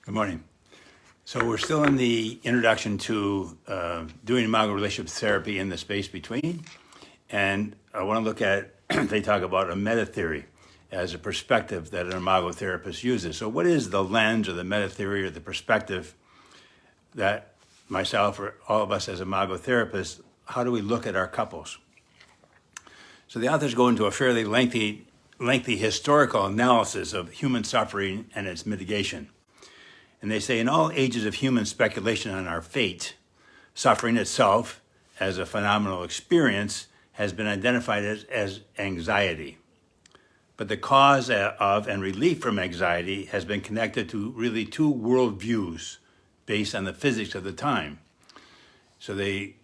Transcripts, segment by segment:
Good morning. So we're still in the introduction to doing Imago relationship therapy in the space between. And I want to look at, they talk about a meta-theory as a perspective that an Imago therapist uses. So what is the lens or the meta-theory or the perspective that myself or all of us as Imago therapists, how do we look at our couples? So the authors go into a fairly lengthy historical analysis of human suffering and its mitigation. And they say in all ages of human speculation on our fate, suffering itself as a phenomenal experience has been identified as anxiety. But the cause of and relief from anxiety has been connected to really two worldviews based on the physics of the time. So they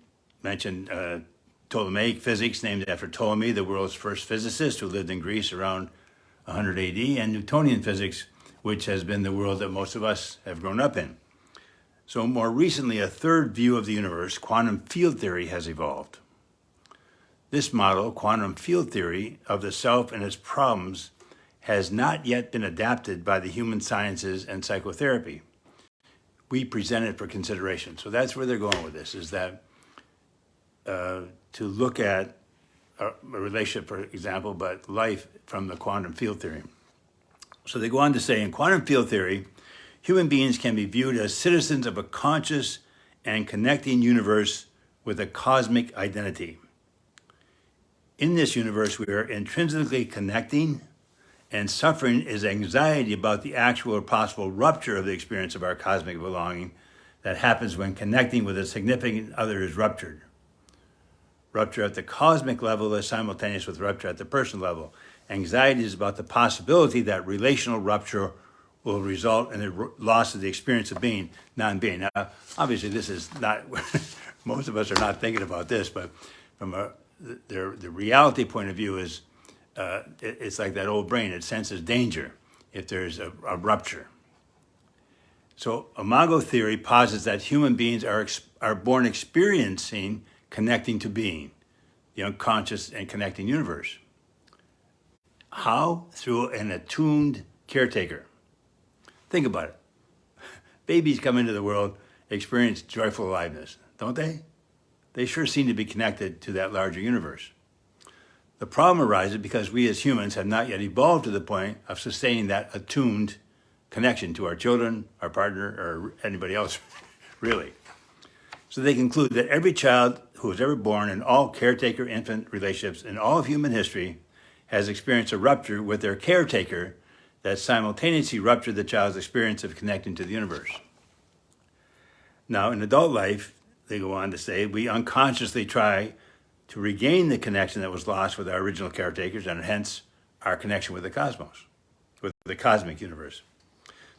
mentioned Ptolemaic physics, named after Ptolemy, the world's first physicist who lived in Greece around 100 AD, and Newtonian physics, which has been the world that most of us have grown up in. So more recently, a third view of the universe, quantum field theory, has evolved. This model, quantum field theory of the self and its problems, has not yet been adapted by the human sciences and psychotherapy. We present it for consideration. So that's where they're going with this, is that to look at a relationship, for example, but life from the quantum field theory. So they go on to say, in quantum field theory, human beings can be viewed as citizens of a conscious and connecting universe with a cosmic identity. In this universe, we are intrinsically connecting, and suffering is anxiety about the actual or possible rupture of the experience of our cosmic belonging that happens when connecting with a significant other is ruptured. Rupture at the cosmic level is simultaneous with rupture at the personal level. Anxiety is about the possibility that relational rupture will result in the loss of the experience of being, non-being. Now, obviously, this is not, most of us are not thinking about this, but from the reality point of view is, it's like that old brain, it senses danger if there's a rupture. So Imago theory posits that human beings are born experiencing connecting to being, the unconscious and connecting universe. How? Through an attuned caretaker. Think about it. Babies come into the world, experience joyful aliveness, don't they? They sure seem to be connected to that larger universe. The problem arises because we as humans have not yet evolved to the point of sustaining that attuned connection to our children, our partner, or anybody else, really. So they conclude that every child who was ever born in all caretaker-infant relationships in all of human history has experienced a rupture with their caretaker that simultaneously ruptured the child's experience of connecting to the universe. Now, in adult life, they go on to say, we unconsciously try to regain the connection that was lost with our original caretakers and hence our connection with the cosmos, with the cosmic universe.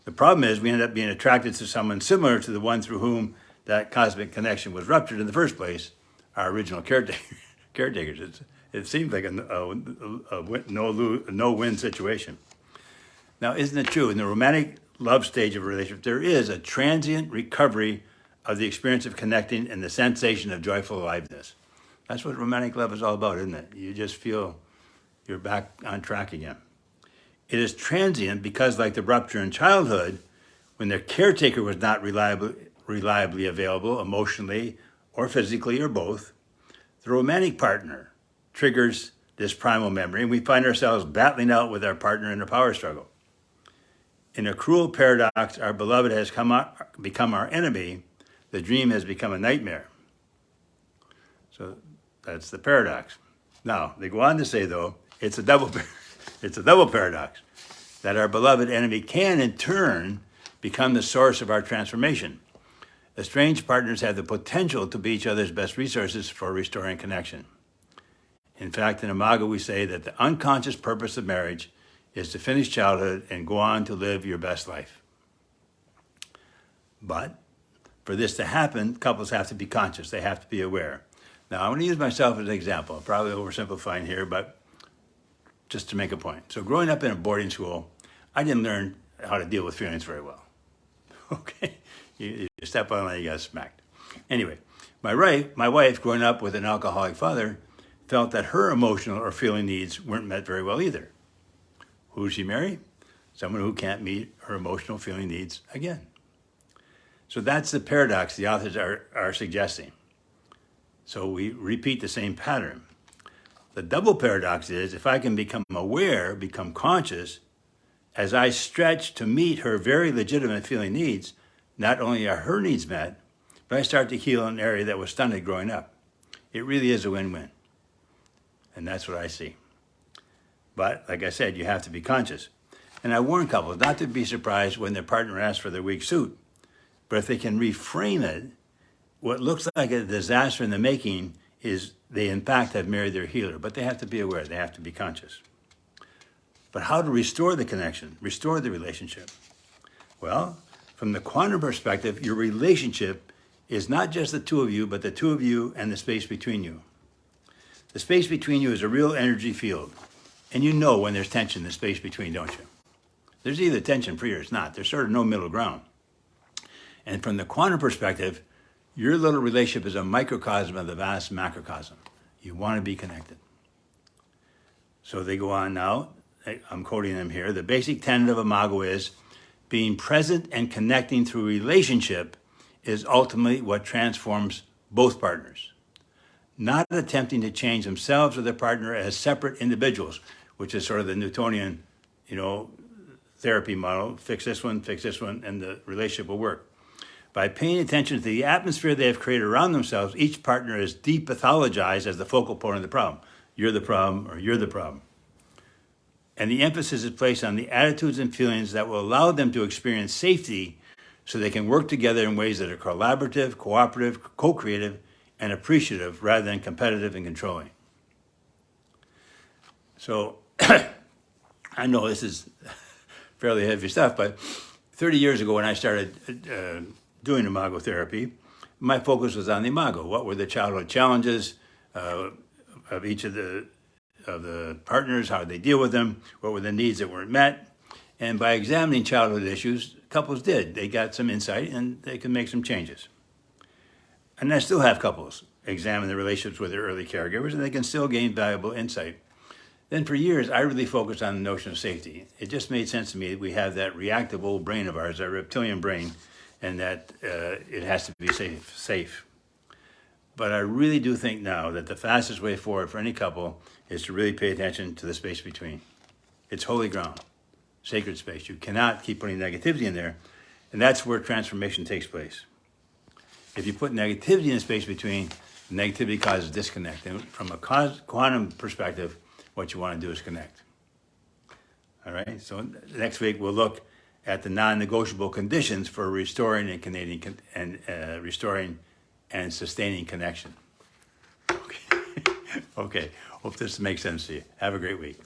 The problem is we end up being attracted to someone similar to the one through whom that cosmic connection was ruptured in the first place, our original caretakers. It seems like a no-win situation. Now, isn't it true? In the romantic love stage of a relationship, there is a transient recovery of the experience of connecting and the sensation of joyful aliveness. That's what romantic love is all about, isn't it? You just feel you're back on track again. It is transient because, like the rupture in childhood, when their caretaker was not reliably available emotionally or physically or both, the romantic partner triggers this primal memory, and we find ourselves battling out with our partner in a power struggle. In a cruel paradox, our beloved has become our enemy. The dream has become a nightmare. So that's the paradox. Now, they go on to say, though, it's a double paradox, that our beloved enemy can, in turn, become the source of our transformation. Estranged partners have the potential to be each other's best resources for restoring connection. In fact, in Imago, we say that the unconscious purpose of marriage is to finish childhood and go on to live your best life. But for this to happen, couples have to be conscious. They have to be aware. Now, I'm going to use myself as an example. I'm probably oversimplifying here, but just to make a point. So growing up in a boarding school, I didn't learn how to deal with feelings very well. Okay? You step on it, you got smacked. Anyway, my wife, growing up with an alcoholic father, felt that her emotional or feeling needs weren't met very well either. Who did she marry? Someone who can't meet her emotional feeling needs again. So that's the paradox the authors are suggesting. So we repeat the same pattern. The double paradox is if I can become aware, become conscious, as I stretch to meet her very legitimate feeling needs, not only are her needs met, but I start to heal an area that was stunted growing up. It really is a win-win. And that's what I see. But like I said, you have to be conscious. And I warn couples not to be surprised when their partner asks for their weak suit. But if they can reframe it, what looks like a disaster in the making is they in fact have married their healer. But they have to be aware, they have to be conscious. But how to restore the connection, restore the relationship? Well, from the quantum perspective, your relationship is not just the two of you, but the two of you and the space between you. The space between you is a real energy field. And you know when there's tension in the space between, don't you? There's either tension free or it's not. There's sort of no middle ground. And from the quantum perspective, your little relationship is a microcosm of the vast macrocosm. You want to be connected. So they go on now. I'm quoting them here. The basic tenet of Imago is being present and connecting through relationship is ultimately what transforms both partners. Not attempting to change themselves or their partner as separate individuals, which is sort of the Newtonian, therapy model. Fix this one, and the relationship will work. By paying attention to the atmosphere they have created around themselves, each partner is depathologized as the focal point of the problem. You're the problem, or you're the problem. And the emphasis is placed on the attitudes and feelings that will allow them to experience safety so they can work together in ways that are collaborative, cooperative, co-creative, and appreciative rather than competitive and controlling. So I know this is fairly heavy stuff, but 30 years ago when I started doing Imago Therapy, my focus was on the Imago. What were the childhood challenges of each of the partners? How did they deal with them? What were the needs that weren't met? And by examining childhood issues, couples did. They got some insight and they could make some changes. And I still have couples examine the relationships with their early caregivers and they can still gain valuable insight. Then for years, I really focused on the notion of safety. It just made sense to me that we have that reactive old brain of ours, that reptilian brain, and that it has to be safe. But I really do think now that the fastest way forward for any couple is to really pay attention to the space between. It's holy ground, sacred space. You cannot keep putting negativity in there, and that's where transformation takes place. If you put negativity in the space between, negativity causes disconnect. And from a quantum perspective, what you want to do is connect. All right, so next week we'll look at the non-negotiable conditions for restoring restoring and sustaining connection. Okay. Okay, hope this makes sense to you. Have a great week.